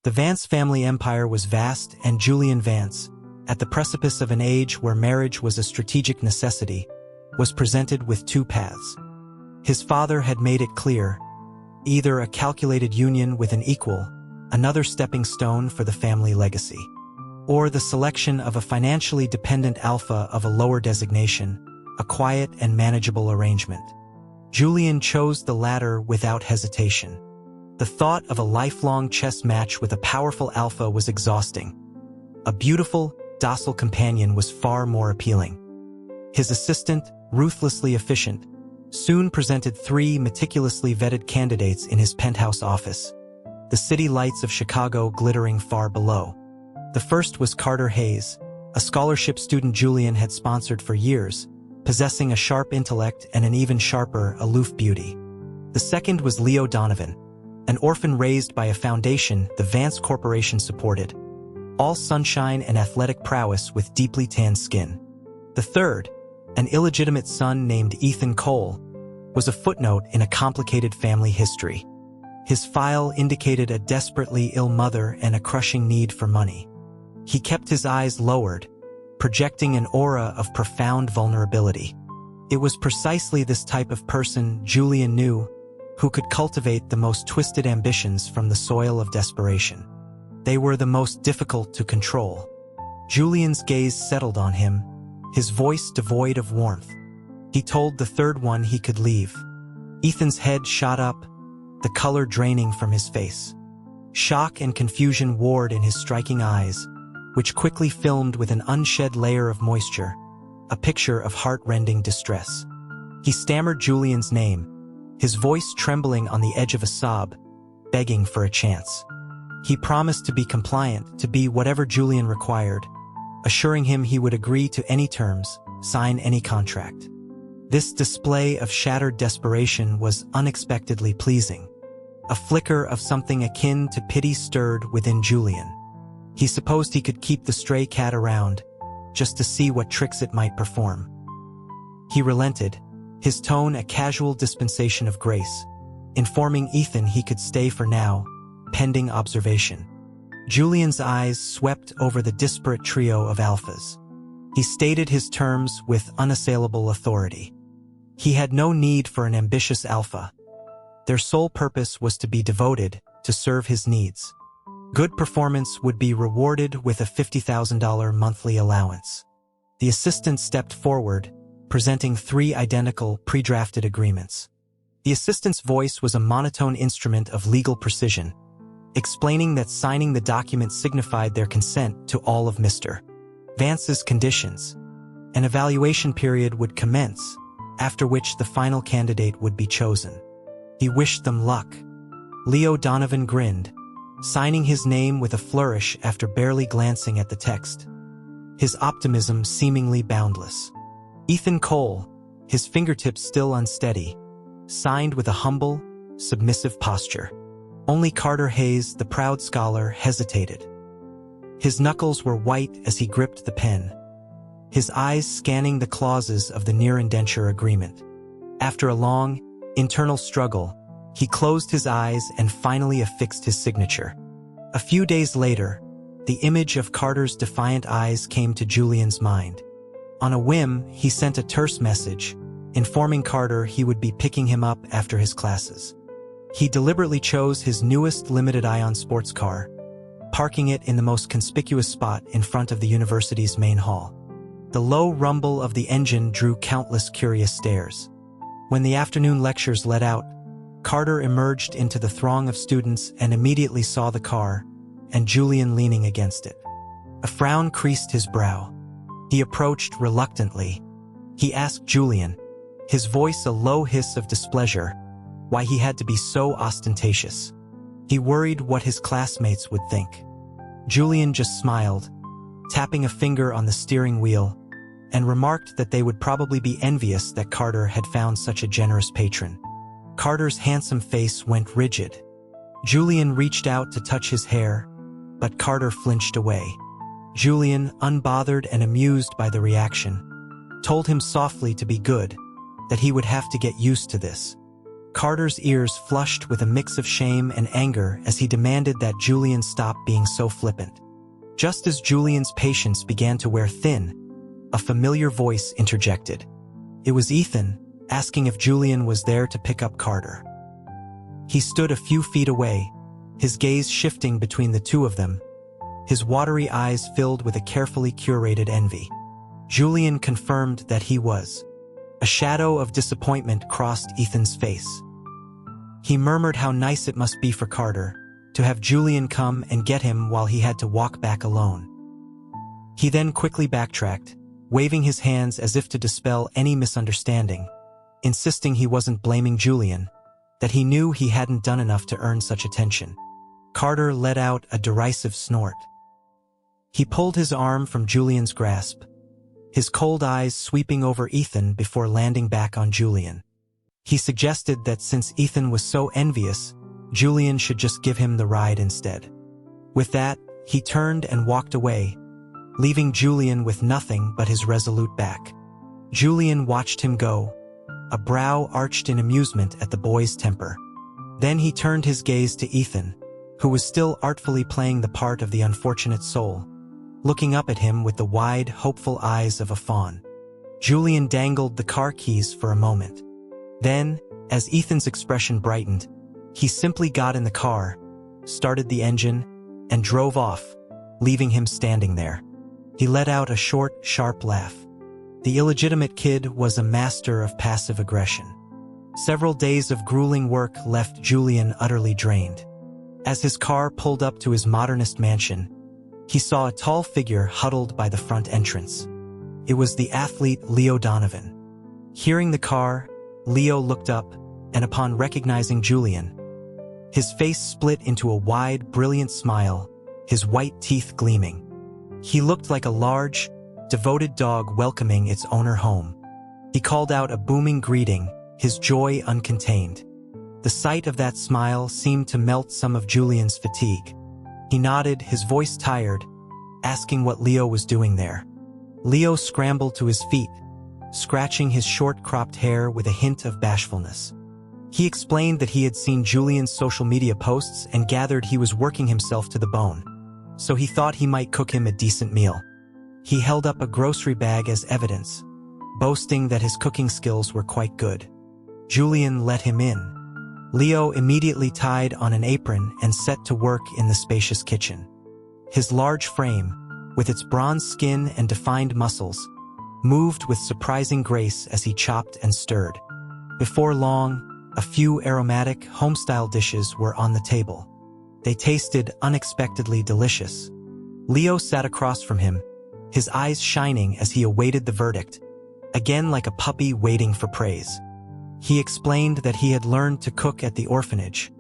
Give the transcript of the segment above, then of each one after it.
The Vance family empire was vast, and Julian Vance, at the precipice of an age where marriage was a strategic necessity, was presented with two paths. His father had made it clear, either a calculated union with an equal, another stepping stone for the family legacy, or the selection of a financially dependent alpha of a lower designation, a quiet and manageable arrangement. Julian chose the latter without hesitation. The thought of a lifelong chess match with a powerful alpha was exhausting. A beautiful, docile companion was far more appealing. His assistant, ruthlessly efficient, soon presented 3 meticulously vetted candidates in his penthouse office, the city lights of Chicago glittering far below. The first was Carter Hayes, a scholarship student Julian had sponsored for years, possessing a sharp intellect and an even sharper, aloof beauty. The second was Leo Donovan, an orphan raised by a foundation the Vance Corporation supported, all sunshine and athletic prowess with deeply tanned skin. The third, an illegitimate son named Ethan Cole, was a footnote in a complicated family history. His file indicated a desperately ill mother and a crushing need for money. He kept his eyes lowered, projecting an aura of profound vulnerability. It was precisely this type of person Julian knew who could cultivate the most twisted ambitions from the soil of desperation. They were the most difficult to control. Julian's gaze settled on him, his voice devoid of warmth. He told the third one he could leave. Ethan's head shot up, the color draining from his face. Shock and confusion warred in his striking eyes, which quickly filmed with an unshed layer of moisture, a picture of heart-rending distress. He stammered Julian's name, his voice trembling on the edge of a sob, begging for a chance. He promised to be compliant, to be whatever Julian required, assuring him he would agree to any terms, sign any contract. This display of shattered desperation was unexpectedly pleasing. A flicker of something akin to pity stirred within Julian. He supposed he could keep the stray cat around, just to see what tricks it might perform. He relented, his tone a casual dispensation of grace, informing Ethan he could stay for now, pending observation. Julian's eyes swept over the disparate trio of alphas. He stated his terms with unassailable authority. He had no need for an ambitious alpha. Their sole purpose was to be devoted, to serve his needs. Good performance would be rewarded with a $50,000 monthly allowance. The assistant stepped forward, presenting 3 identical, pre-drafted agreements. The assistant's voice was a monotone instrument of legal precision, explaining that signing the document signified their consent to all of Mr. Vance's conditions. An evaluation period would commence, after which the final candidate would be chosen. He wished them luck. Leo Donovan grinned, signing his name with a flourish after barely glancing at the text, his optimism seemingly boundless. Ethan Cole, his fingertips still unsteady, signed with a humble, submissive posture. Only Carter Hayes, the proud scholar, hesitated. His knuckles were white as he gripped the pen, his eyes scanning the clauses of the near-indenture agreement. After a long, internal struggle, he closed his eyes and finally affixed his signature. A few days later, the image of Carter's defiant eyes came to Julian's mind. On a whim, he sent a terse message, informing Carter he would be picking him up after his classes. He deliberately chose his newest limited-ion sports car, parking it in the most conspicuous spot in front of the university's main hall. The low rumble of the engine drew countless curious stares. When the afternoon lectures let out, Carter emerged into the throng of students and immediately saw the car, and Julian leaning against it. A frown creased his brow. He approached reluctantly. He asked Julian, his voice a low hiss of displeasure, why he had to be so ostentatious. He worried what his classmates would think. Julian just smiled, tapping a finger on the steering wheel, and remarked that they would probably be envious that Carter had found such a generous patron. Carter's handsome face went rigid. Julian reached out to touch his hair, but Carter flinched away. Julian, unbothered and amused by the reaction, told him softly to be good, that he would have to get used to this. Carter's ears flushed with a mix of shame and anger as he demanded that Julian stop being so flippant. Just as Julian's patience began to wear thin, a familiar voice interjected. It was Ethan, asking if Julian was there to pick up Carter. He stood a few feet away, his gaze shifting between the two of them, his watery eyes filled with a carefully curated envy. Julian confirmed that he was. A shadow of disappointment crossed Ethan's face. He murmured how nice it must be for Carter to have Julian come and get him while he had to walk back alone. He then quickly backtracked, waving his hands as if to dispel any misunderstanding, insisting he wasn't blaming Julian, that he knew he hadn't done enough to earn such attention. Carter let out a derisive snort. He pulled his arm from Julian's grasp, his cold eyes sweeping over Ethan before landing back on Julian. He suggested that since Ethan was so envious, Julian should just give him the ride instead. With that, he turned and walked away, leaving Julian with nothing but his resolute back. Julian watched him go, a brow arched in amusement at the boy's temper. Then he turned his gaze to Ethan, who was still artfully playing the part of the unfortunate soul, looking up at him with the wide, hopeful eyes of a fawn. Julian dangled the car keys for a moment. Then, as Ethan's expression brightened, he simply got in the car, started the engine, and drove off, leaving him standing there. He let out a short, sharp laugh. The illegitimate kid was a master of passive aggression. Several days of grueling work left Julian utterly drained. As his car pulled up to his modernist mansion, he saw a tall figure huddled by the front entrance. It was the athlete Leo Donovan. Hearing the car, Leo looked up, and upon recognizing Julian, his face split into a wide, brilliant smile, his white teeth gleaming. He looked like a large, devoted dog welcoming its owner home. He called out a booming greeting, his joy uncontained. The sight of that smile seemed to melt some of Julian's fatigue. He nodded, his voice tired, asking what Leo was doing there. Leo scrambled to his feet, scratching his short-cropped hair with a hint of bashfulness. He explained that he had seen Julian's social media posts and gathered he was working himself to the bone, so he thought he might cook him a decent meal. He held up a grocery bag as evidence, boasting that his cooking skills were quite good. Julian let him in. Leo immediately tied on an apron and set to work in the spacious kitchen. His large frame, with its bronze skin and defined muscles, moved with surprising grace as he chopped and stirred. Before long, a few aromatic, home-style dishes were on the table. They tasted unexpectedly delicious. Leo sat across from him, his eyes shining as he awaited the verdict, again like a puppy waiting for praise. He explained that he had learned to cook at the orphanage,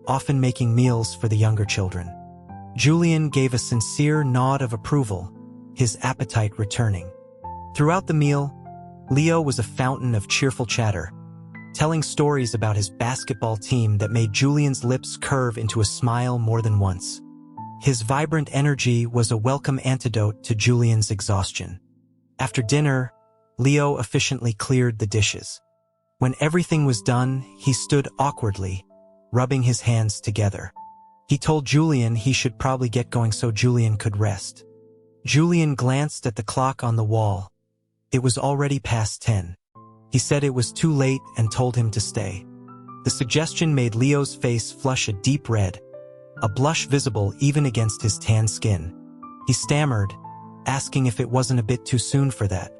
often making meals for the younger children. Julian gave a sincere nod of approval, his appetite returning. Throughout the meal, Leo was a fountain of cheerful chatter, telling stories about his basketball team that made Julian's lips curve into a smile more than once. His vibrant energy was a welcome antidote to Julian's exhaustion. After dinner, Leo efficiently cleared the dishes. When everything was done, he stood awkwardly, rubbing his hands together. He told Julian he should probably get going so Julian could rest. Julian glanced at the clock on the wall. It was already past 10. He said it was too late and told him to stay. The suggestion made Leo's face flush a deep red, a blush visible even against his tan skin. He stammered, asking if it wasn't a bit too soon for that.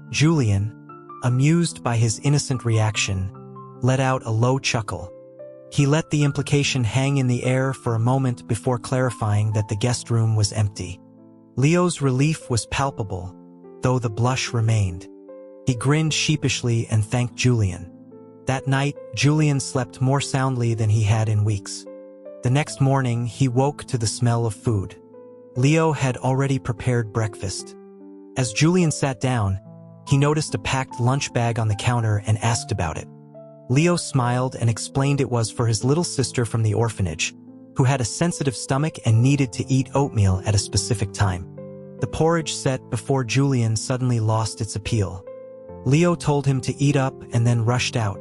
Julian, amused by his innocent reaction, let out a low chuckle. He let the implication hang in the air for a moment before clarifying that the guest room was empty. Leo's relief was palpable, though the blush remained. He grinned sheepishly and thanked Julian. That night, Julian slept more soundly than he had in weeks. The next morning, he woke to the smell of food. Leo had already prepared breakfast. As Julian sat down, he noticed a packed lunch bag on the counter and asked about it. Leo smiled and explained it was for his little sister from the orphanage, who had a sensitive stomach and needed to eat oatmeal at a specific time. The porridge set before Julian suddenly lost its appeal. Leo told him to eat up and then rushed out,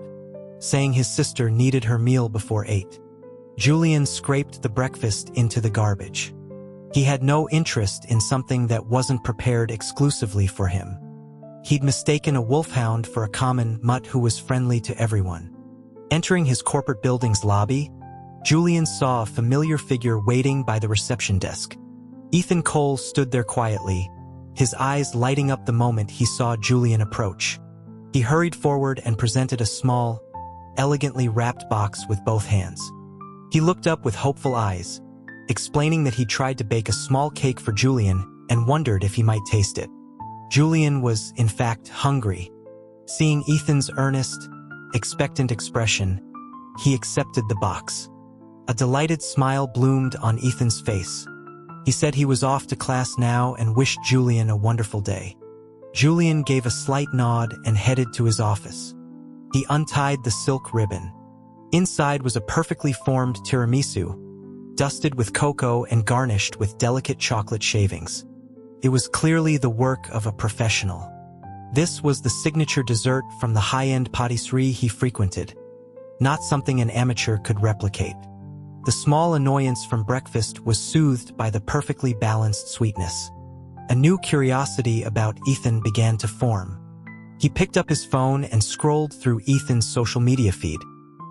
saying his sister needed her meal before 8. Julian scraped the breakfast into the garbage. He had no interest in something that wasn't prepared exclusively for him. He'd mistaken a wolfhound for a common mutt who was friendly to everyone. Entering his corporate building's lobby, Julian saw a familiar figure waiting by the reception desk. Ethan Cole stood there quietly, his eyes lighting up the moment he saw Julian approach. He hurried forward and presented a small, elegantly wrapped box with both hands. He looked up with hopeful eyes, explaining that he tried to bake a small cake for Julian and wondered if he might taste it. Julian was, in fact, hungry. Seeing Ethan's earnest, expectant expression, he accepted the box. A delighted smile bloomed on Ethan's face. He said he was off to class now and wished Julian a wonderful day. Julian gave a slight nod and headed to his office. He untied the silk ribbon. Inside was a perfectly formed tiramisu, dusted with cocoa and garnished with delicate chocolate shavings. It was clearly the work of a professional. This was the signature dessert from the high-end patisserie he frequented, not something an amateur could replicate. The small annoyance from breakfast was soothed by the perfectly balanced sweetness. A new curiosity about Ethan began to form. He picked up his phone and scrolled through Ethan's social media feed.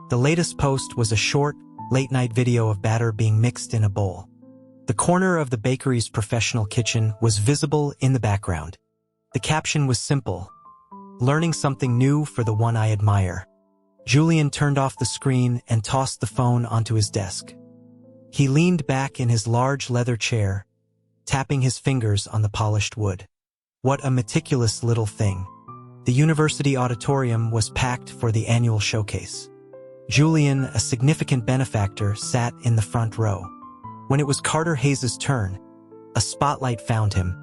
The latest post was a short, late-night video of batter being mixed in a bowl. The corner of the bakery's professional kitchen was visible in the background. The caption was simple: "Learning something new for the one I admire." Julian turned off the screen and tossed the phone onto his desk. He leaned back in his large leather chair, tapping his fingers on the polished wood. What a meticulous little thing. The university auditorium was packed for the annual showcase. Julian, a significant benefactor, sat in the front row. When it was Carter Hayes' turn, a spotlight found him,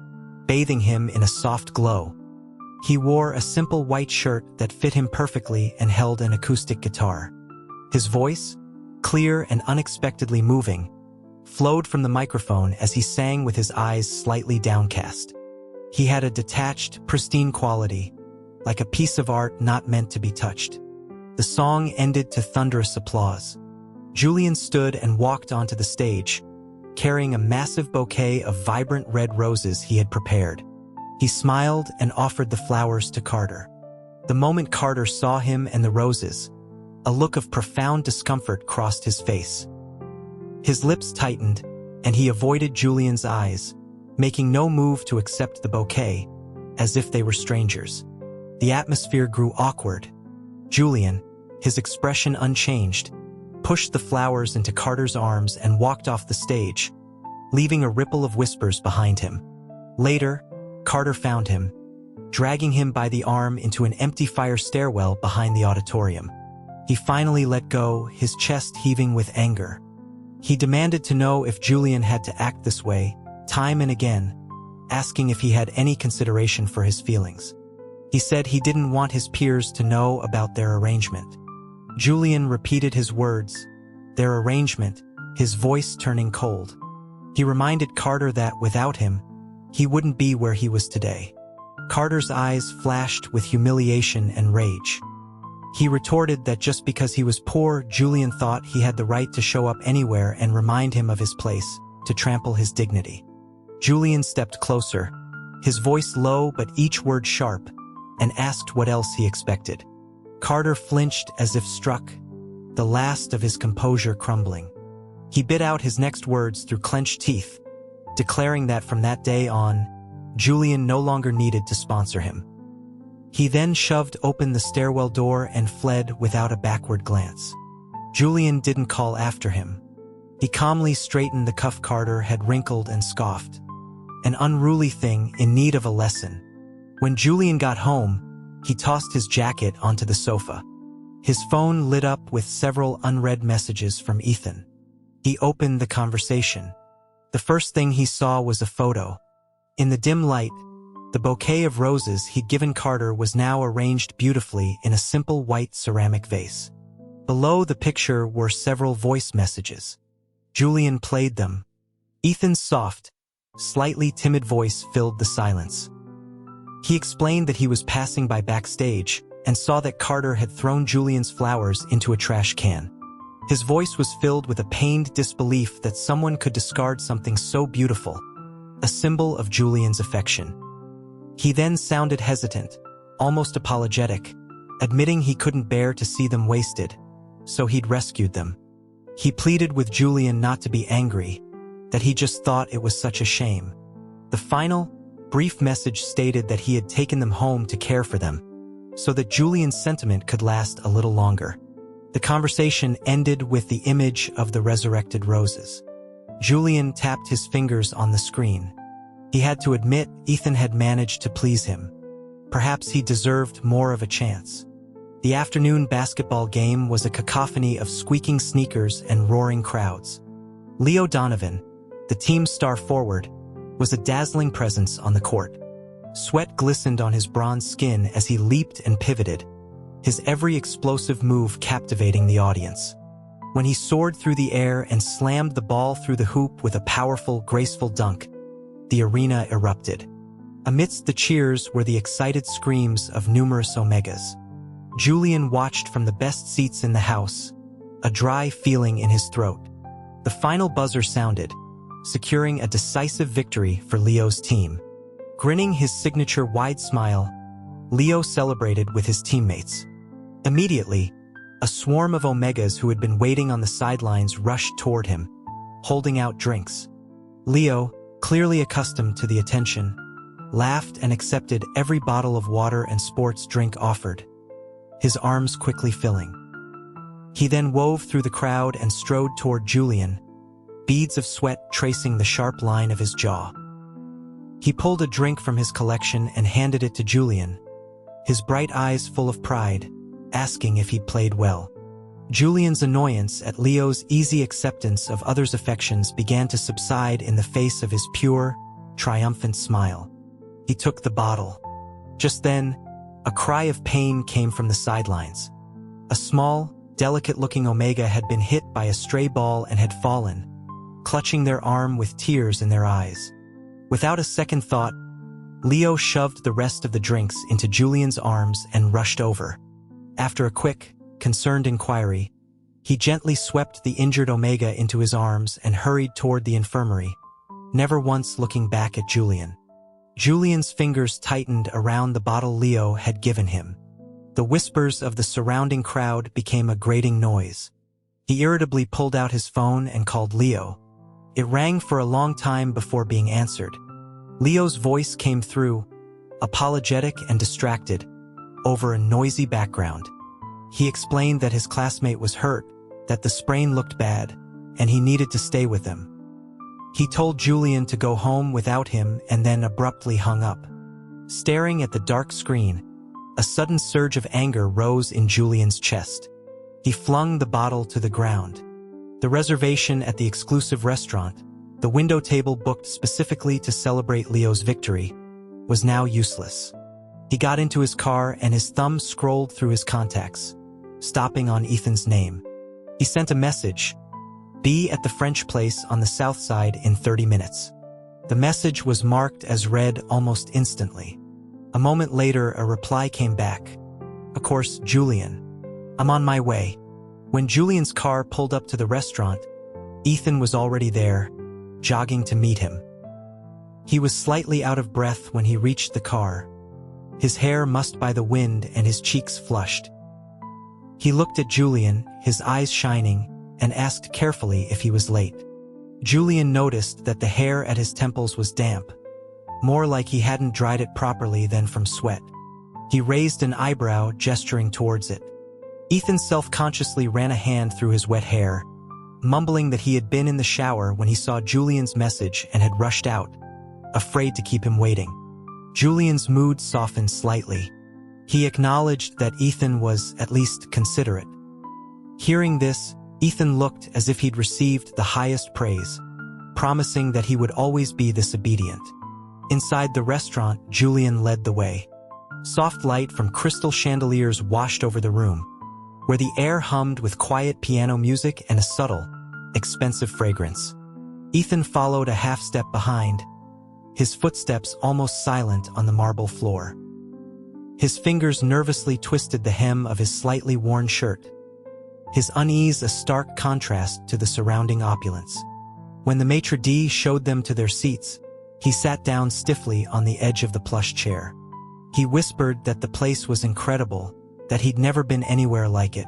bathing him in a soft glow. He wore a simple white shirt that fit him perfectly and held an acoustic guitar. His voice, clear and unexpectedly moving, flowed from the microphone as he sang with his eyes slightly downcast. He had a detached, pristine quality, like a piece of art not meant to be touched. The song ended to thunderous applause. Julian stood and walked onto the stage, carrying a massive bouquet of vibrant red roses he had prepared. He smiled and offered the flowers to Carter. The moment Carter saw him and the roses, a look of profound discomfort crossed his face. His lips tightened, and he avoided Julian's eyes, making no move to accept the bouquet, as if they were strangers. The atmosphere grew awkward. Julian, his expression unchanged, pushed the flowers into Carter's arms and walked off the stage, leaving a ripple of whispers behind him. Later, Carter found him, dragging him by the arm into an empty fire stairwell behind the auditorium. He finally let go, his chest heaving with anger. He demanded to know if Julian had to act this way, time and again, asking if he had any consideration for his feelings. He said he didn't want his peers to know about their arrangement. Julian repeated his words, their arrangement, his voice turning cold. He reminded Carter that without him, he wouldn't be where he was today. Carter's eyes flashed with humiliation and rage. He retorted that just because he was poor, Julian thought he had the right to show up anywhere and remind him of his place, to trample his dignity. Julian stepped closer, his voice low but each word sharp, and asked what else he expected. Carter flinched as if struck, the last of his composure crumbling. He bit out his next words through clenched teeth, declaring that from that day on, Julian no longer needed to sponsor him. He then shoved open the stairwell door and fled without a backward glance. Julian didn't call after him. He calmly straightened the cuff Carter had wrinkled and scoffed. An unruly thing in need of a lesson. When Julian got home, he tossed his jacket onto the sofa. His phone lit up with several unread messages from Ethan. He opened the conversation. The first thing he saw was a photo. In the dim light, the bouquet of roses he'd given Carter was now arranged beautifully in a simple white ceramic vase. Below the picture were several voice messages. Julian played them. Ethan's soft, slightly timid voice filled the silence. He explained that he was passing by backstage, and saw that Carter had thrown Julian's flowers into a trash can. His voice was filled with a pained disbelief that someone could discard something so beautiful, a symbol of Julian's affection. He then sounded hesitant, almost apologetic, admitting he couldn't bear to see them wasted, so he'd rescued them. He pleaded with Julian not to be angry, that he just thought it was such a shame. The final, brief message stated that he had taken them home to care for them, so that Julian's sentiment could last a little longer. The conversation ended with the image of the resurrected roses. Julian tapped his fingers on the screen. He had to admit Ethan had managed to please him. Perhaps he deserved more of a chance. The afternoon basketball game was a cacophony of squeaking sneakers and roaring crowds. Leo Donovan, the team's star forward, was a dazzling presence on the court. Sweat glistened on his bronze skin as he leaped and pivoted, his every explosive move captivating the audience. When he soared through the air and slammed the ball through the hoop with a powerful, graceful dunk, the arena erupted. Amidst the cheers were the excited screams of numerous Omegas. Julian watched from the best seats in the house, a dry feeling in his throat. The final buzzer sounded, securing a decisive victory for Leo's team. Grinning his signature wide smile, Leo celebrated with his teammates. Immediately, a swarm of Omegas who had been waiting on the sidelines rushed toward him, holding out drinks. Leo, clearly accustomed to the attention, laughed and accepted every bottle of water and sports drink offered, his arms quickly filling. He then wove through the crowd and strode toward Julian, beads of sweat tracing the sharp line of his jaw. He pulled a drink from his collection and handed it to Julian, his bright eyes full of pride, asking if he'd played well. Julian's annoyance at Leo's easy acceptance of others' affections began to subside in the face of his pure, triumphant smile. He took the bottle. Just then, a cry of pain came from the sidelines. A small, delicate-looking Omega had been hit by a stray ball and had fallen, clutching their arm with tears in their eyes. Without a second thought, Leo shoved the rest of the drinks into Julian's arms and rushed over. After a quick, concerned inquiry, he gently swept the injured Omega into his arms and hurried toward the infirmary, never once looking back at Julian. Julian's fingers tightened around the bottle Leo had given him. The whispers of the surrounding crowd became a grating noise. He irritably pulled out his phone and called Leo. It rang for a long time before being answered. Leo's voice came through, apologetic and distracted, over a noisy background. He explained that his classmate was hurt, that the sprain looked bad, and he needed to stay with them. He told Julian to go home without him and then abruptly hung up. Staring at the dark screen, a sudden surge of anger rose in Julian's chest. He flung the bottle to the ground. The reservation at the exclusive restaurant, the window table booked specifically to celebrate Leo's victory, was now useless. He got into his car and his thumb scrolled through his contacts, stopping on Ethan's name. He sent a message: "Be at the French place on the south side in 30 minutes. The message was marked as read almost instantly. A moment later, a reply came back. "Of course, Julian. I'm on my way." When Julian's car pulled up to the restaurant, Ethan was already there, jogging to meet him. He was slightly out of breath when he reached the car, his hair mussed by the wind and his cheeks flushed. He looked at Julian, his eyes shining, and asked carefully if he was late. Julian noticed that the hair at his temples was damp, more like he hadn't dried it properly than from sweat. He raised an eyebrow, gesturing towards it. Ethan self-consciously ran a hand through his wet hair, mumbling that he had been in the shower when he saw Julian's message and had rushed out, afraid to keep him waiting. Julian's mood softened slightly. He acknowledged that Ethan was at least considerate. Hearing this, Ethan looked as if he'd received the highest praise, promising that he would always be this obedient. Inside the restaurant, Julian led the way. Soft light from crystal chandeliers washed over the room, where the air hummed with quiet piano music and a subtle, expensive fragrance. Ethan followed a half-step behind, his footsteps almost silent on the marble floor. His fingers nervously twisted the hem of his slightly worn shirt, his unease a stark contrast to the surrounding opulence. When the maitre d' showed them to their seats, he sat down stiffly on the edge of the plush chair. He whispered that the place was incredible, that he'd never been anywhere like it.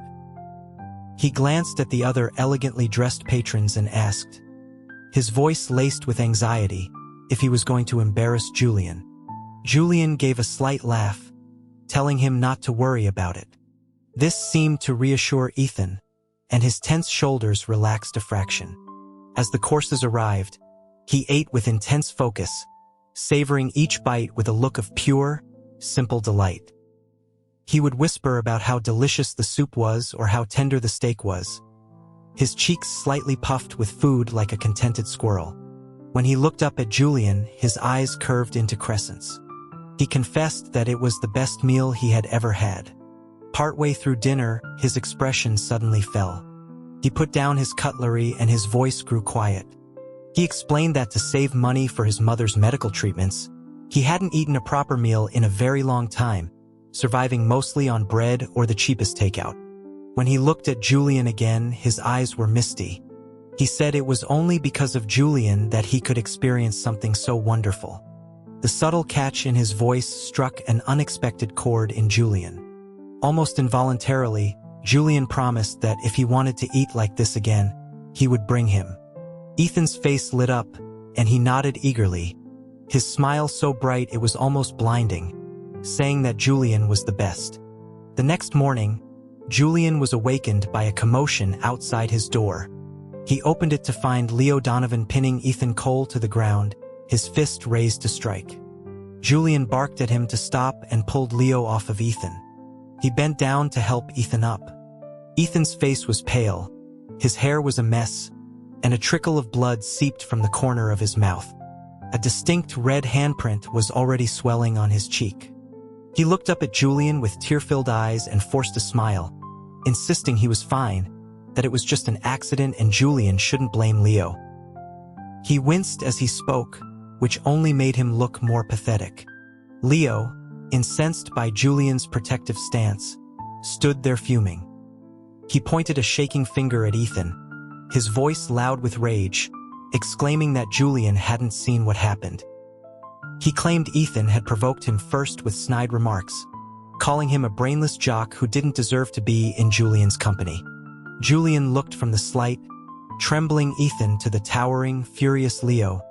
He glanced at the other elegantly dressed patrons and asked, his voice laced with anxiety, if he was going to embarrass Julian. Julian gave a slight laugh, telling him not to worry about it. This seemed to reassure Ethan, and his tense shoulders relaxed a fraction. As the courses arrived, he ate with intense focus, savoring each bite with a look of pure, simple delight. He would whisper about how delicious the soup was or how tender the steak was, his cheeks slightly puffed with food like a contented squirrel. When he looked up at Julian, his eyes curved into crescents. He confessed that it was the best meal he had ever had. Partway through dinner, his expression suddenly fell. He put down his cutlery and his voice grew quiet. He explained that to save money for his mother's medical treatments, he hadn't eaten a proper meal in a very long time, surviving mostly on bread or the cheapest takeout. When he looked at Julian again, his eyes were misty. He said it was only because of Julian that he could experience something so wonderful. The subtle catch in his voice struck an unexpected chord in Julian. Almost involuntarily, Julian promised that if he wanted to eat like this again, he would bring him. Ethan's face lit up, and he nodded eagerly, his smile so bright it was almost blinding, saying that Julian was the best. The next morning, Julian was awakened by a commotion outside his door. He opened it to find Leo Donovan pinning Ethan Cole to the ground, his fist raised to strike. Julian barked at him to stop and pulled Leo off of Ethan. He bent down to help Ethan up. Ethan's face was pale, his hair was a mess, and a trickle of blood seeped from the corner of his mouth. A distinct red handprint was already swelling on his cheek. He looked up at Julian with tear-filled eyes and forced a smile, insisting he was fine, that it was just an accident and Julian shouldn't blame Leo. He winced as he spoke, which only made him look more pathetic. Leo, incensed by Julian's protective stance, stood there fuming. He pointed a shaking finger at Ethan, his voice loud with rage, exclaiming that Julian hadn't seen what happened. He claimed Ethan had provoked him first with snide remarks, calling him a brainless jock who didn't deserve to be in Julian's company. Julian looked from the slight, trembling Ethan to the towering, furious Leo,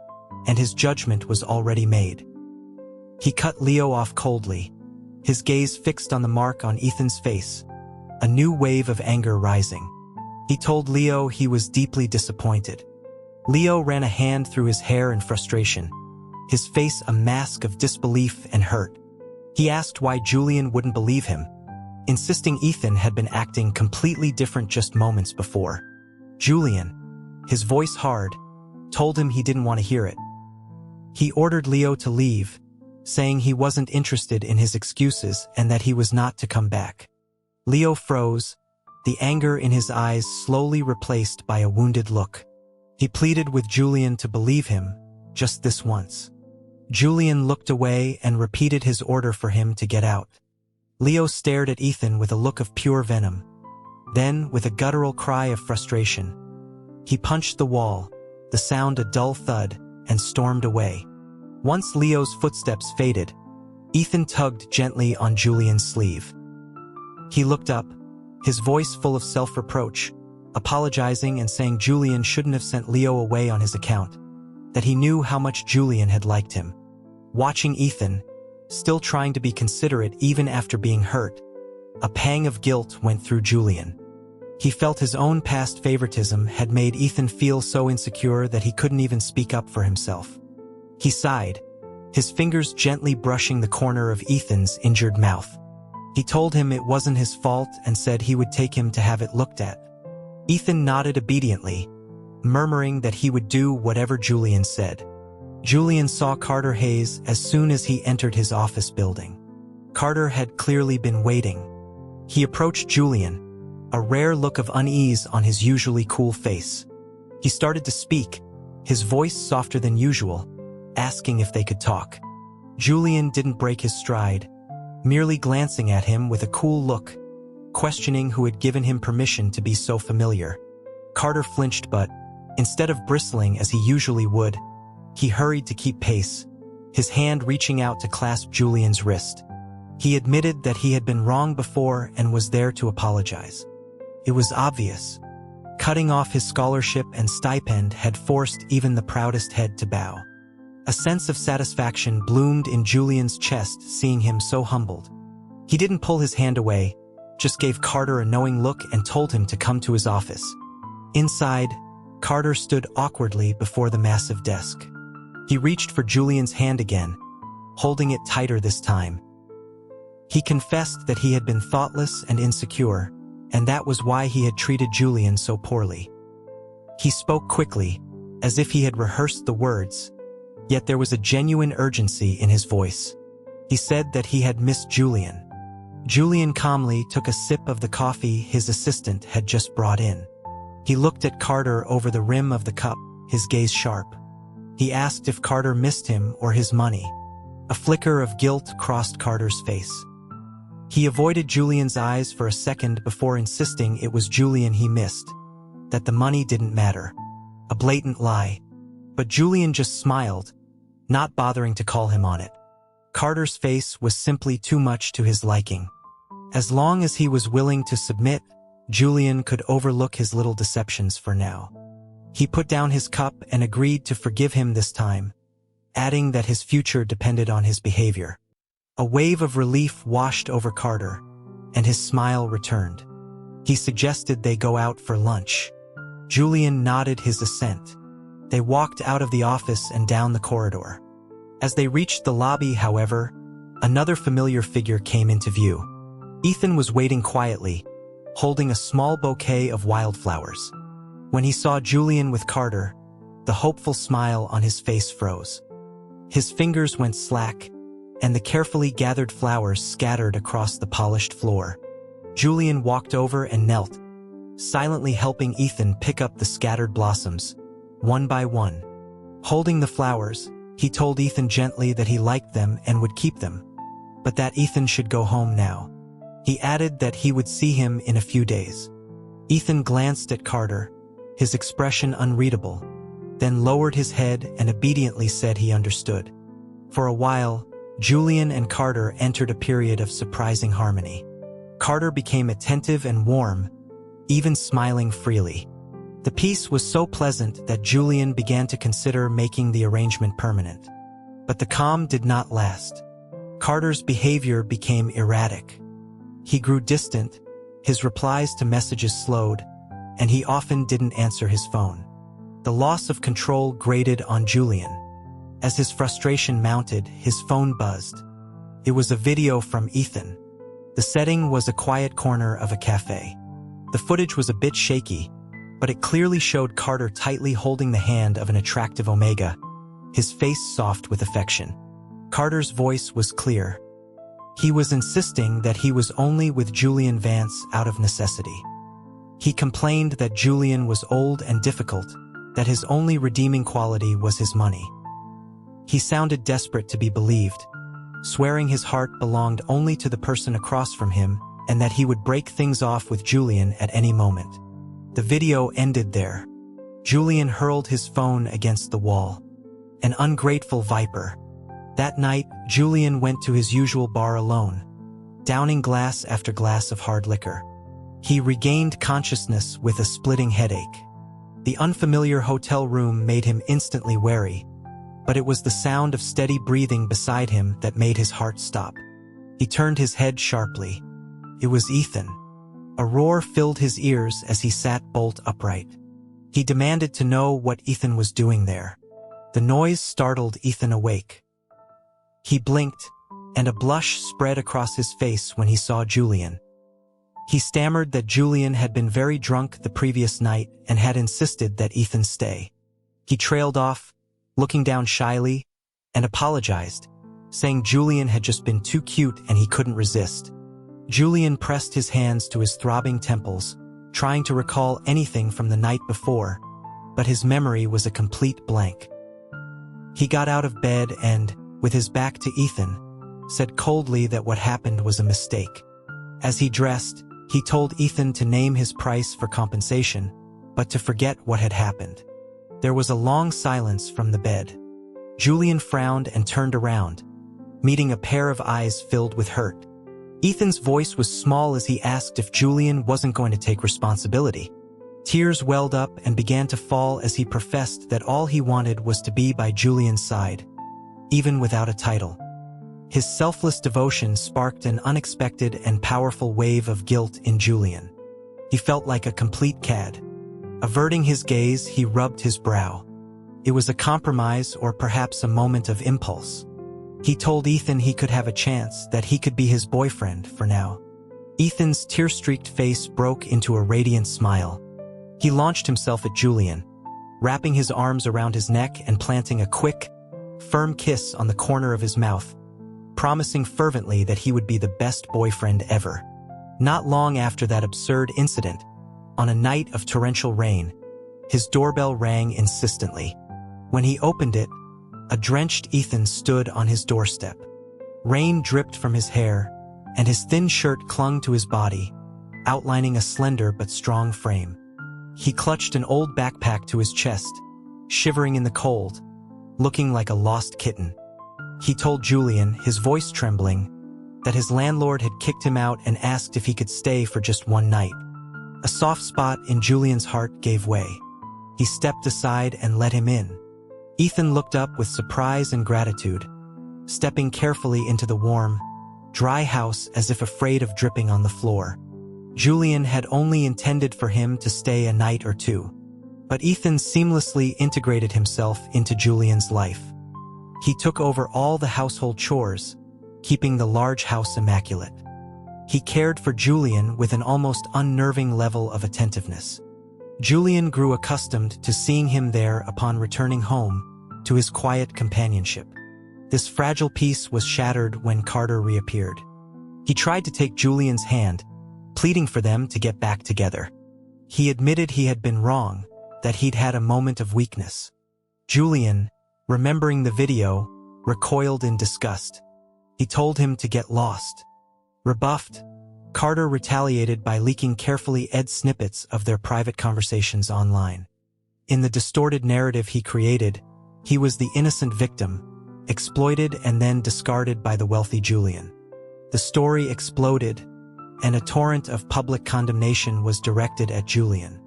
and his judgment was already made. He cut Leo off coldly, his gaze fixed on the mark on Ethan's face, a new wave of anger rising. He told Leo he was deeply disappointed. Leo ran a hand through his hair in frustration, his face a mask of disbelief and hurt. He asked why Julian wouldn't believe him, insisting Ethan had been acting completely different just moments before. Julian, his voice hard, told him he didn't want to hear it. He ordered Leo to leave, saying he wasn't interested in his excuses and that he was not to come back. Leo froze, the anger in his eyes slowly replaced by a wounded look. He pleaded with Julian to believe him, just this once. Julian looked away and repeated his order for him to get out. Leo stared at Ethan with a look of pure venom. Then, with a guttural cry of frustration, he punched the wall, the sound a dull thud, and stormed away. Once Leo's footsteps faded, Ethan tugged gently on Julian's sleeve. He looked up, his voice full of self-reproach, apologizing and saying Julian shouldn't have sent Leo away on his account, that he knew how much Julian had liked him. Watching Ethan, still trying to be considerate even after being hurt, a pang of guilt went through Julian. He felt his own past favoritism had made Ethan feel so insecure that he couldn't even speak up for himself. He sighed, his fingers gently brushing the corner of Ethan's injured mouth. He told him it wasn't his fault and said he would take him to have it looked at. Ethan nodded obediently, murmuring that he would do whatever Julian said. Julian saw Carter Hayes as soon as he entered his office building. Carter had clearly been waiting. He approached Julian, a rare look of unease on his usually cool face. He started to speak, his voice softer than usual, asking if they could talk. Julian didn't break his stride, merely glancing at him with a cool look, questioning who had given him permission to be so familiar. Carter flinched, but, instead of bristling as he usually would, he hurried to keep pace, his hand reaching out to clasp Julian's wrist. He admitted that he had been wrong before and was there to apologize. It was obvious. Cutting off his scholarship and stipend had forced even the proudest head to bow. A sense of satisfaction bloomed in Julian's chest seeing him so humbled. He didn't pull his hand away, just gave Carter a knowing look and told him to come to his office. Inside, Carter stood awkwardly before the massive desk. He reached for Julian's hand again, holding it tighter this time. He confessed that he had been thoughtless and insecure, and that was why he had treated Julian so poorly. He spoke quickly, as if he had rehearsed the words, yet there was a genuine urgency in his voice. He said that he had missed Julian. Julian calmly took a sip of the coffee his assistant had just brought in. He looked at Carter over the rim of the cup, his gaze sharp. He asked if Carter missed him or his money. A flicker of guilt crossed Carter's face. He avoided Julian's eyes for a second before insisting it was Julian he missed, that the money didn't matter. A blatant lie. But Julian just smiled, not bothering to call him on it. Carter's face was simply too much to his liking. As long as he was willing to submit, Julian could overlook his little deceptions for now. He put down his cup and agreed to forgive him this time, adding that his future depended on his behavior. A wave of relief washed over Carter, and his smile returned. He suggested they go out for lunch. Julian nodded his assent. They walked out of the office and down the corridor. As they reached the lobby, however, another familiar figure came into view. Ethan was waiting quietly, holding a small bouquet of wildflowers. When he saw Julian with Carter, the hopeful smile on his face froze. His fingers went slack, and the carefully gathered flowers scattered across the polished floor. Julian walked over and knelt, silently helping Ethan pick up the scattered blossoms, one by one. Holding the flowers, he told Ethan gently that he liked them and would keep them, but that Ethan should go home now. He added that he would see him in a few days. Ethan glanced at Carter, his expression unreadable, then lowered his head and obediently said he understood. For a while, Julian and Carter entered a period of surprising harmony. Carter became attentive and warm, even smiling freely. The peace was so pleasant that Julian began to consider making the arrangement permanent. But the calm did not last. Carter's behavior became erratic. He grew distant, his replies to messages slowed, and he often didn't answer his phone. The loss of control grated on Julian. As his frustration mounted, his phone buzzed. It was a video from Ethan. The setting was a quiet corner of a cafe. The footage was a bit shaky, but it clearly showed Carter tightly holding the hand of an attractive Omega, his face soft with affection. Carter's voice was clear. He was insisting that he was only with Julian Vance out of necessity. He complained that Julian was old and difficult, that his only redeeming quality was his money. He sounded desperate to be believed, swearing his heart belonged only to the person across from him and that he would break things off with Julian at any moment. The video ended there. Julian hurled his phone against the wall. An ungrateful viper. That night, Julian went to his usual bar alone, downing glass after glass of hard liquor. He regained consciousness with a splitting headache. The unfamiliar hotel room made him instantly wary, but it was the sound of steady breathing beside him that made his heart stop. He turned his head sharply. It was Ethan. A roar filled his ears as he sat bolt upright. He demanded to know what Ethan was doing there. The noise startled Ethan awake. He blinked, and a blush spread across his face when he saw Julian. He stammered that Julian had been very drunk the previous night and had insisted that Ethan stay. He trailed off, looking down shyly, and apologized, saying Julian had just been too cute and he couldn't resist. Julian pressed his hands to his throbbing temples, trying to recall anything from the night before, but his memory was a complete blank. He got out of bed and, with his back to Ethan, said coldly that what happened was a mistake. As he dressed, he told Ethan to name his price for compensation, but to forget what had happened. There was a long silence from the bed. Julian frowned and turned around, meeting a pair of eyes filled with hurt. Ethan's voice was small as he asked if Julian wasn't going to take responsibility. Tears welled up and began to fall as he professed that all he wanted was to be by Julian's side, even without a title. His selfless devotion sparked an unexpected and powerful wave of guilt in Julian. He felt like a complete cad. Averting his gaze, he rubbed his brow. It was a compromise or perhaps a moment of impulse. He told Ethan he could have a chance, that he could be his boyfriend for now. Ethan's tear-streaked face broke into a radiant smile. He launched himself at Julian, wrapping his arms around his neck and planting a quick, firm kiss on the corner of his mouth, promising fervently that he would be the best boyfriend ever. Not long after that absurd incident, on a night of torrential rain, his doorbell rang insistently. When he opened it, a drenched Ethan stood on his doorstep. Rain dripped from his hair, and his thin shirt clung to his body, outlining a slender but strong frame. He clutched an old backpack to his chest, shivering in the cold, looking like a lost kitten. He told Julian, his voice trembling, that his landlord had kicked him out and asked if he could stay for just one night. A soft spot in Julian's heart gave way. He stepped aside and let him in. Ethan looked up with surprise and gratitude, stepping carefully into the warm, dry house as if afraid of dripping on the floor. Julian had only intended for him to stay a night or two, but Ethan seamlessly integrated himself into Julian's life. He took over all the household chores, keeping the large house immaculate. He cared for Julian with an almost unnerving level of attentiveness. Julian grew accustomed to seeing him there upon returning home, to his quiet companionship. This fragile peace was shattered when Carter reappeared. He tried to take Julian's hand, pleading for them to get back together. He admitted he had been wrong, that he'd had a moment of weakness. Julian, remembering the video, recoiled in disgust. He told him to get lost. Rebuffed, Carter retaliated by leaking carefully edited snippets of their private conversations online. In the distorted narrative he created, he was the innocent victim, exploited and then discarded by the wealthy Julian. The story exploded, and a torrent of public condemnation was directed at Julian.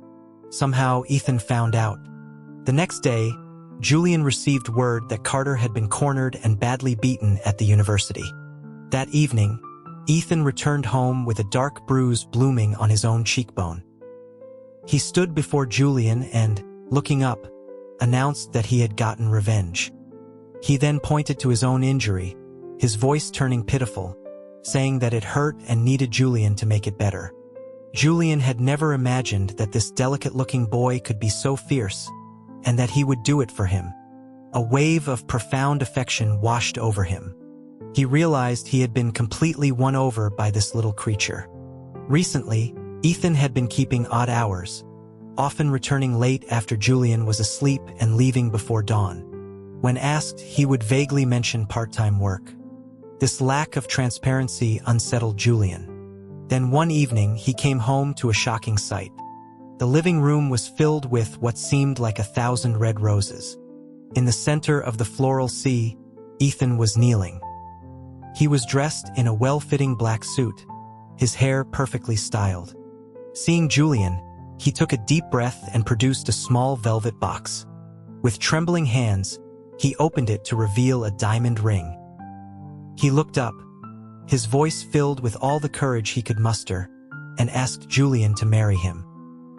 Somehow, Ethan found out. The next day, Julian received word that Carter had been cornered and badly beaten at the university. That evening, Ethan returned home with a dark bruise blooming on his own cheekbone. He stood before Julian and, looking up, announced that he had gotten revenge. He then pointed to his own injury, his voice turning pitiful, saying that it hurt and needed Julian to make it better. Julian had never imagined that this delicate-looking boy could be so fierce, and that he would do it for him. A wave of profound affection washed over him. He realized he had been completely won over by this little creature. Recently, Ethan had been keeping odd hours, often returning late after Julian was asleep and leaving before dawn. When asked, he would vaguely mention part-time work. This lack of transparency unsettled Julian. Then one evening, he came home to a shocking sight. The living room was filled with what seemed like 1,000 red roses. In the center of the floral sea, Ethan was kneeling. He was dressed in a well-fitting black suit, his hair perfectly styled. Seeing Julian, he took a deep breath and produced a small velvet box. With trembling hands, he opened it to reveal a diamond ring. He looked up, his voice filled with all the courage he could muster, and asked Julian to marry him.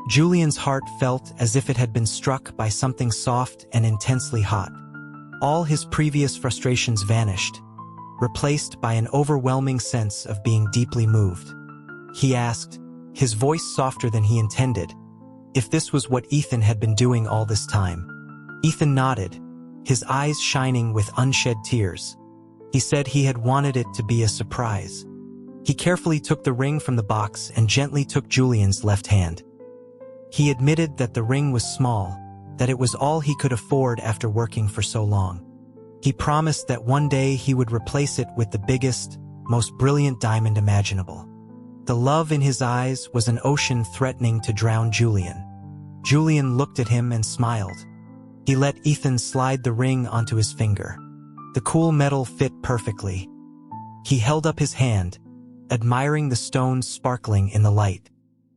Julian's heart felt as if it had been struck by something soft and intensely hot. All his previous frustrations vanished, replaced by an overwhelming sense of being deeply moved. He asked, his voice softer than he intended, if this was what Ethan had been doing all this time. Ethan nodded, his eyes shining with unshed tears. He said he had wanted it to be a surprise. He carefully took the ring from the box and gently took Julian's left hand. He admitted that the ring was small, that it was all he could afford after working for so long. He promised that one day he would replace it with the biggest, most brilliant diamond imaginable. The love in his eyes was an ocean threatening to drown Julian. Julian looked at him and smiled. He let Ethan slide the ring onto his finger. The cool metal fit perfectly. He held up his hand, admiring the stones sparkling in the light.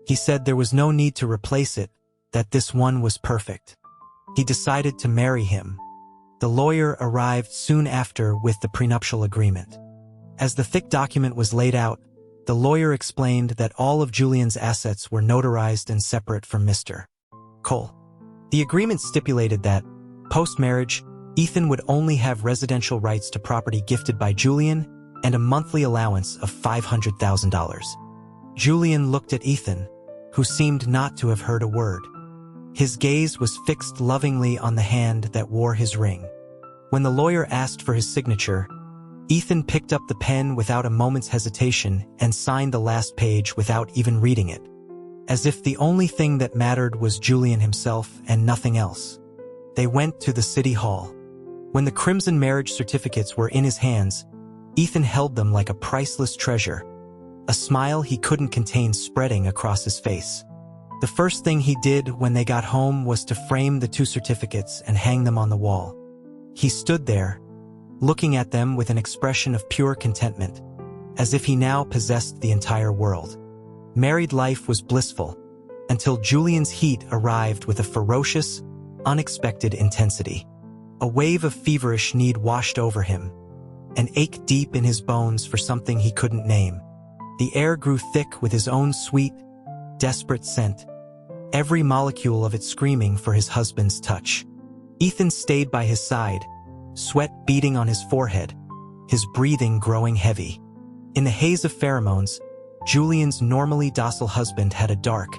He said there was no need to replace it, that this one was perfect. He decided to marry him. The lawyer arrived soon after with the prenuptial agreement. As the thick document was laid out, the lawyer explained that all of Julian's assets were notarized and separate from Mr. Cole. The agreement stipulated that, post-marriage, Ethan would only have residential rights to property gifted by Julian and a monthly allowance of $500,000. Julian looked at Ethan, who seemed not to have heard a word. His gaze was fixed lovingly on the hand that wore his ring. When the lawyer asked for his signature, Ethan picked up the pen without a moment's hesitation and signed the last page without even reading it, as if the only thing that mattered was Julian himself and nothing else. They went to the city hall. When the crimson marriage certificates were in his hands, Ethan held them like a priceless treasure, a smile he couldn't contain spreading across his face. The first thing he did when they got home was to frame the two certificates and hang them on the wall. He stood there, looking at them with an expression of pure contentment, as if he now possessed the entire world. Married life was blissful, until Julian's heat arrived with a ferocious, unexpected intensity. A wave of feverish need washed over him, an ache deep in his bones for something he couldn't name. The air grew thick with his own sweet, desperate scent, every molecule of it screaming for his husband's touch. Ethan stayed by his side, sweat beading on his forehead, his breathing growing heavy. In the haze of pheromones, Julian's normally docile husband had a dark,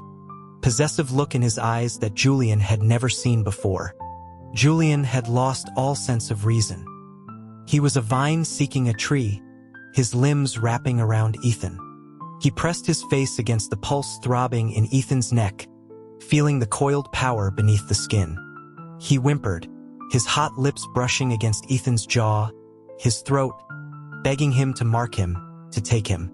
possessive look in his eyes that Julian had never seen before. Julian had lost all sense of reason. He was a vine seeking a tree, his limbs wrapping around Ethan. He pressed his face against the pulse throbbing in Ethan's neck, feeling the coiled power beneath the skin. He whimpered, his hot lips brushing against Ethan's jaw, his throat, begging him to mark him, to take him.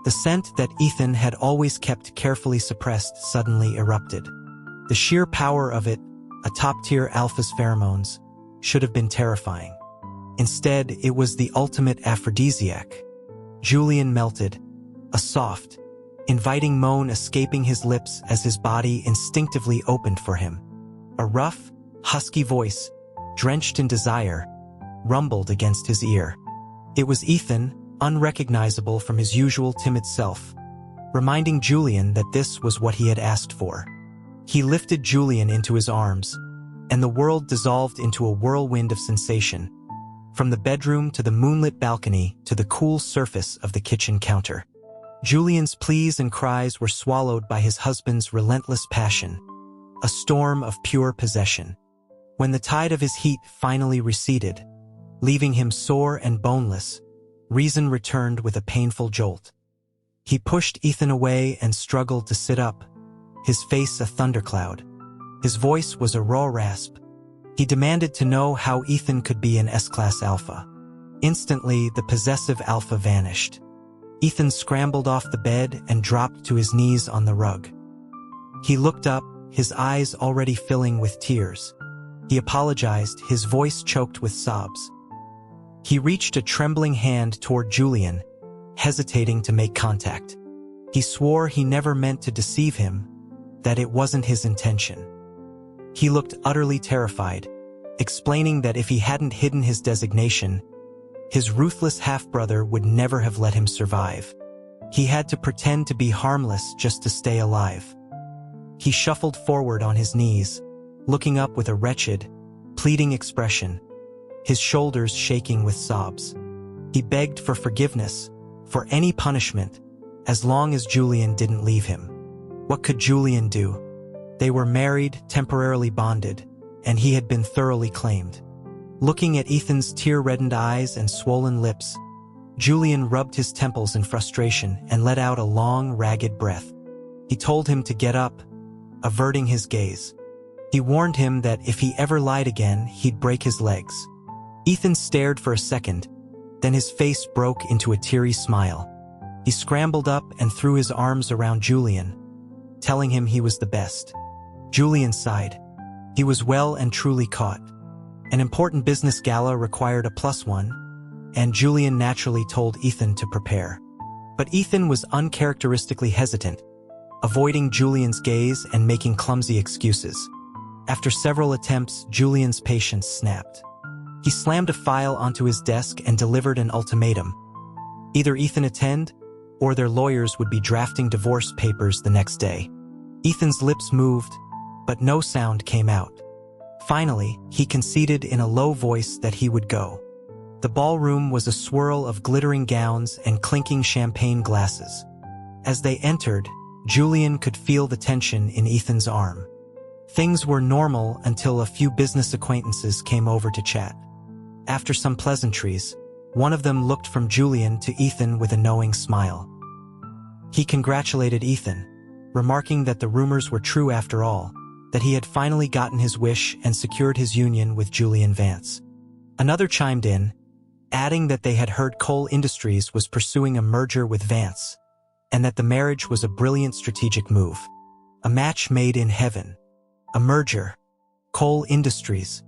The scent that Ethan had always kept carefully suppressed suddenly erupted. The sheer power of it, a top-tier alpha's pheromones, should have been terrifying. Instead, it was the ultimate aphrodisiac. Julian melted, a soft, inviting moan escaping his lips as his body instinctively opened for him. A rough, husky voice, drenched in desire, rumbled against his ear. It was Ethan, unrecognizable from his usual timid self, reminding Julian that this was what he had asked for. He lifted Julian into his arms, and the world dissolved into a whirlwind of sensation, from the bedroom to the moonlit balcony to the cool surface of the kitchen counter. Julian's pleas and cries were swallowed by his husband's relentless passion, a storm of pure possession. When the tide of his heat finally receded, leaving him sore and boneless, reason returned with a painful jolt. He pushed Ethan away and struggled to sit up, his face a thundercloud. His voice was a raw rasp. He demanded to know how Ethan could be an S-class alpha. Instantly, the possessive alpha vanished. Ethan scrambled off the bed and dropped to his knees on the rug. He looked up, his eyes already filling with tears. He apologized, his voice choked with sobs. He reached a trembling hand toward Julian, hesitating to make contact. He swore he never meant to deceive him, that it wasn't his intention. He looked utterly terrified, explaining that if he hadn't hidden his designation, his ruthless half-brother would never have let him survive. He had to pretend to be harmless just to stay alive. He shuffled forward on his knees, looking up with a wretched, pleading expression, his shoulders shaking with sobs. He begged for forgiveness, for any punishment, as long as Julian didn't leave him. What could Julian do? They were married, temporarily bonded, and he had been thoroughly claimed. Looking at Ethan's tear-reddened eyes and swollen lips, Julian rubbed his temples in frustration and let out a long, ragged breath. He told him to get up, averting his gaze. He warned him that if he ever lied again, he'd break his legs. Ethan stared for a second, then his face broke into a teary smile. He scrambled up and threw his arms around Julian, telling him he was the best. Julian sighed. He was well and truly caught. An important business gala required a +1, and Julian naturally told Ethan to prepare. But Ethan was uncharacteristically hesitant, avoiding Julian's gaze and making clumsy excuses. After several attempts, Julian's patience snapped. He slammed a file onto his desk and delivered an ultimatum. Either Ethan attend, or their lawyers would be drafting divorce papers the next day. Ethan's lips moved, but no sound came out. Finally, he conceded in a low voice that he would go. The ballroom was a swirl of glittering gowns and clinking champagne glasses. As they entered, Julian could feel the tension in Ethan's arm. Things were normal until a few business acquaintances came over to chat. After some pleasantries, one of them looked from Julian to Ethan with a knowing smile. He congratulated Ethan, remarking that the rumors were true after all, that he had finally gotten his wish and secured his union with Julian Vance. Another chimed in, adding that they had heard Cole Industries was pursuing a merger with Vance, and that the marriage was a brilliant strategic move. A match made in heaven. A merger. Cole Industries.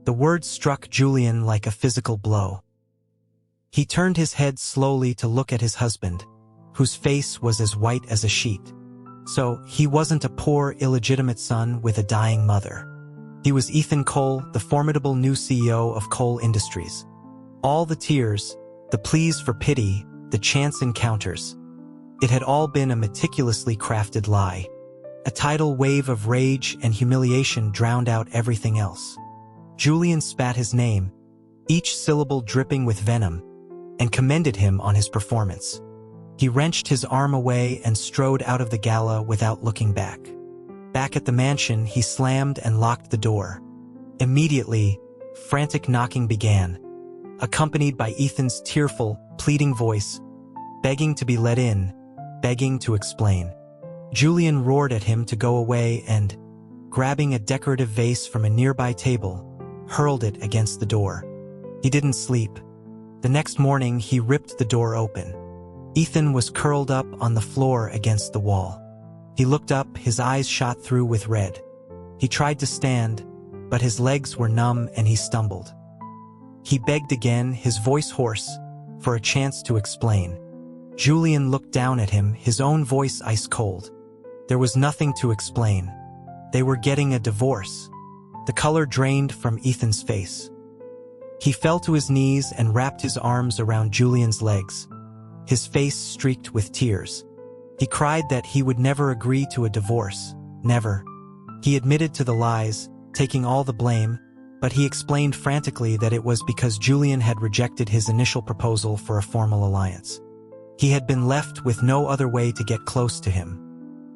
The words struck Julian like a physical blow. He turned his head slowly to look at his husband, whose face was as white as a sheet. So, he wasn't a poor, illegitimate son with a dying mother. He was Ethan Cole, the formidable new CEO of Cole Industries. All the tears, the pleas for pity, the chance encounters. It had all been a meticulously crafted lie. A tidal wave of rage and humiliation drowned out everything else. Julian spat his name, each syllable dripping with venom, and commended him on his performance. He wrenched his arm away and strode out of the gala without looking back. Back at the mansion, he slammed and locked the door. Immediately, frantic knocking began, accompanied by Ethan's tearful, pleading voice, begging to be let in, begging to explain. Julian roared at him to go away and, grabbing a decorative vase from a nearby table, hurled it against the door. He didn't sleep. The next morning, he ripped the door open. Ethan was curled up on the floor against the wall. He looked up, his eyes shot through with red. He tried to stand, but his legs were numb and he stumbled. He begged again, his voice hoarse, for a chance to explain. Julian looked down at him, his own voice ice cold. There was nothing to explain. They were getting a divorce. The color drained from Ethan's face. He fell to his knees and wrapped his arms around Julian's legs. His face streaked with tears. He cried that he would never agree to a divorce. Never. He admitted to the lies, taking all the blame, but he explained frantically that it was because Julian had rejected his initial proposal for a formal alliance. He had been left with no other way to get close to him.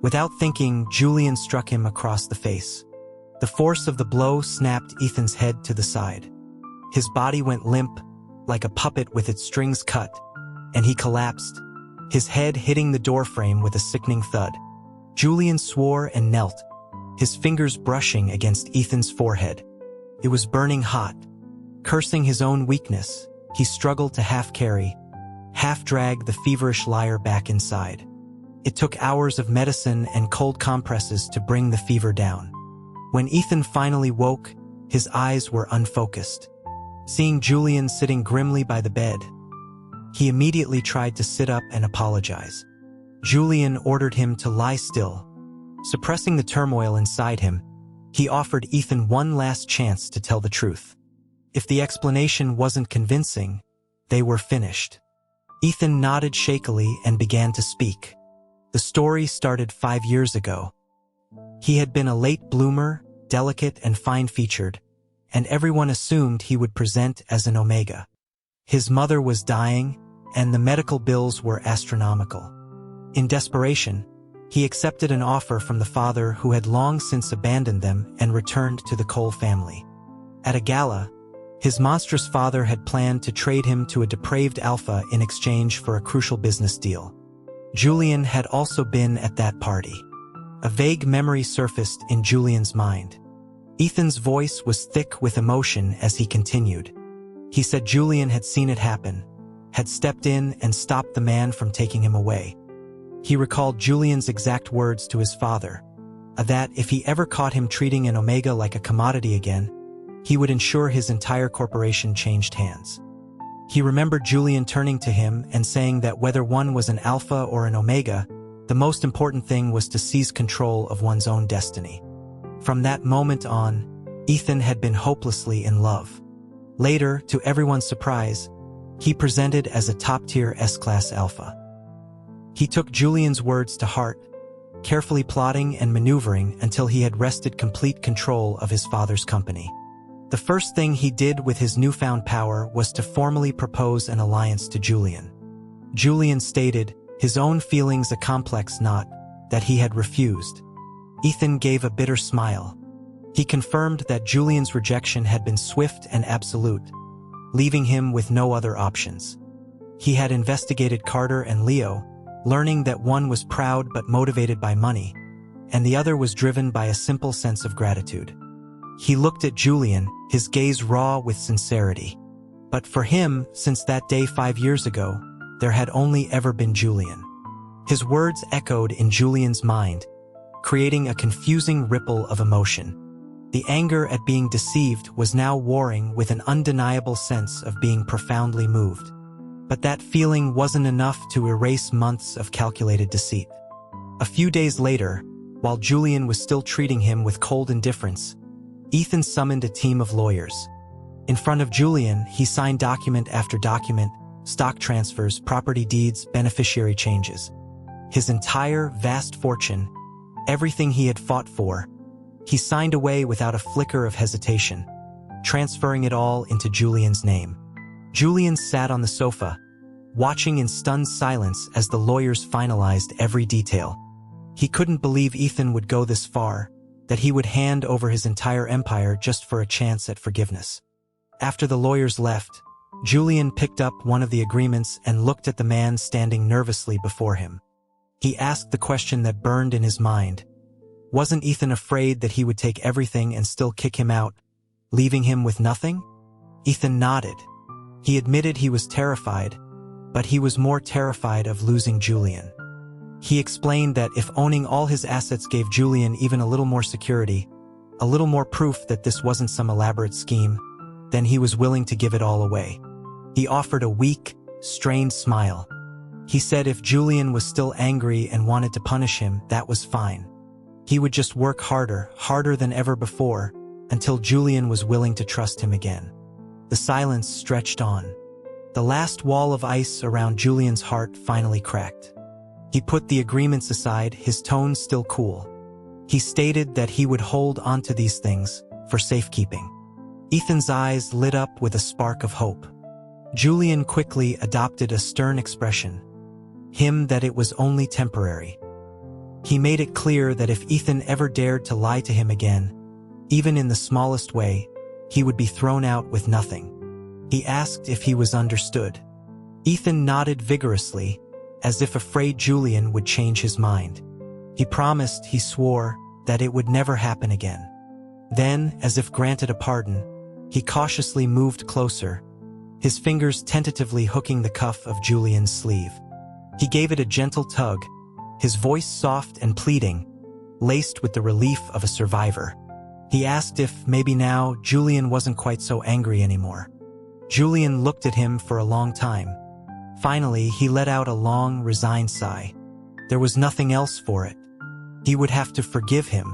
Without thinking, Julian struck him across the face. The force of the blow snapped Ethan's head to the side. His body went limp, like a puppet with its strings cut, and he collapsed, his head hitting the doorframe with a sickening thud. Julian swore and knelt, his fingers brushing against Ethan's forehead. It was burning hot. Cursing his own weakness, he struggled to half-carry, half-drag the feverish liar back inside. It took hours of medicine and cold compresses to bring the fever down. When Ethan finally woke, his eyes were unfocused. Seeing Julian sitting grimly by the bed, he immediately tried to sit up and apologize. Julian ordered him to lie still. Suppressing the turmoil inside him, he offered Ethan one last chance to tell the truth. If the explanation wasn't convincing, they were finished. Ethan nodded shakily and began to speak. The story started 5 years ago. He had been a late bloomer, delicate and fine-featured, and everyone assumed he would present as an omega. His mother was dying, and the medical bills were astronomical. In desperation, he accepted an offer from the father who had long since abandoned them and returned to the Cole family. At a gala, his monstrous father had planned to trade him to a depraved alpha in exchange for a crucial business deal. Julian had also been at that party. A vague memory surfaced in Julian's mind. Ethan's voice was thick with emotion as he continued. He said Julian had seen it happen, had stepped in and stopped the man from taking him away. He recalled Julian's exact words to his father, that if he ever caught him treating an Omega like a commodity again, he would ensure his entire corporation changed hands. He remembered Julian turning to him and saying that whether one was an Alpha or an Omega, the most important thing was to seize control of one's own destiny. From that moment on, Ethan had been hopelessly in love. Later, to everyone's surprise, he presented as a top-tier S-class Alpha. He took Julian's words to heart, carefully plotting and maneuvering until he had wrested complete control of his father's company. The first thing he did with his newfound power was to formally propose an alliance to Julian. Julian stated, his own feelings a complex knot, that he had refused. Ethan gave a bitter smile. He confirmed that Julian's rejection had been swift and absolute, leaving him with no other options. He had investigated Carter and Leo, learning that one was proud but motivated by money, and the other was driven by a simple sense of gratitude. He looked at Julian, his gaze raw with sincerity. But for him, since that day 5 years ago, there had only ever been Julian. His words echoed in Julian's mind, creating a confusing ripple of emotion. The anger at being deceived was now warring with an undeniable sense of being profoundly moved. But that feeling wasn't enough to erase months of calculated deceit. A few days later, while Julian was still treating him with cold indifference, Ethan summoned a team of lawyers. In front of Julian, he signed document after document, stock transfers, property deeds, beneficiary changes. His entire vast fortune, everything he had fought for, he signed away without a flicker of hesitation, transferring it all into Julian's name. Julian sat on the sofa, watching in stunned silence as the lawyers finalized every detail. He couldn't believe Ethan would go this far, that he would hand over his entire empire just for a chance at forgiveness. After the lawyers left, Julian picked up one of the agreements and looked at the man standing nervously before him. He asked the question that burned in his mind. Wasn't Ethan afraid that he would take everything and still kick him out, leaving him with nothing? Ethan nodded. He admitted he was terrified, but he was more terrified of losing Julian. He explained that if owning all his assets gave Julian even a little more security, a little more proof that this wasn't some elaborate scheme, then he was willing to give it all away. He offered a weak, strained smile. He said if Julian was still angry and wanted to punish him, that was fine. He would just work harder, harder than ever before, until Julian was willing to trust him again. The silence stretched on. The last wall of ice around Julian's heart finally cracked. He put the agreements aside, his tone still cool. He stated that he would hold onto these things for safekeeping. Ethan's eyes lit up with a spark of hope. Julian quickly adopted a stern expression, him that it was only temporary. He made it clear that if Ethan ever dared to lie to him again, even in the smallest way, he would be thrown out with nothing. He asked if he was understood. Ethan nodded vigorously, as if afraid Julian would change his mind. He promised, he swore, that it would never happen again. Then, as if granted a pardon, he cautiously moved closer, his fingers tentatively hooking the cuff of Julian's sleeve. He gave it a gentle tug, his voice soft and pleading, laced with the relief of a survivor. He asked if, maybe now, Julian wasn't quite so angry anymore. Julian looked at him for a long time. Finally, he let out a long, resigned sigh. There was nothing else for it. He would have to forgive him,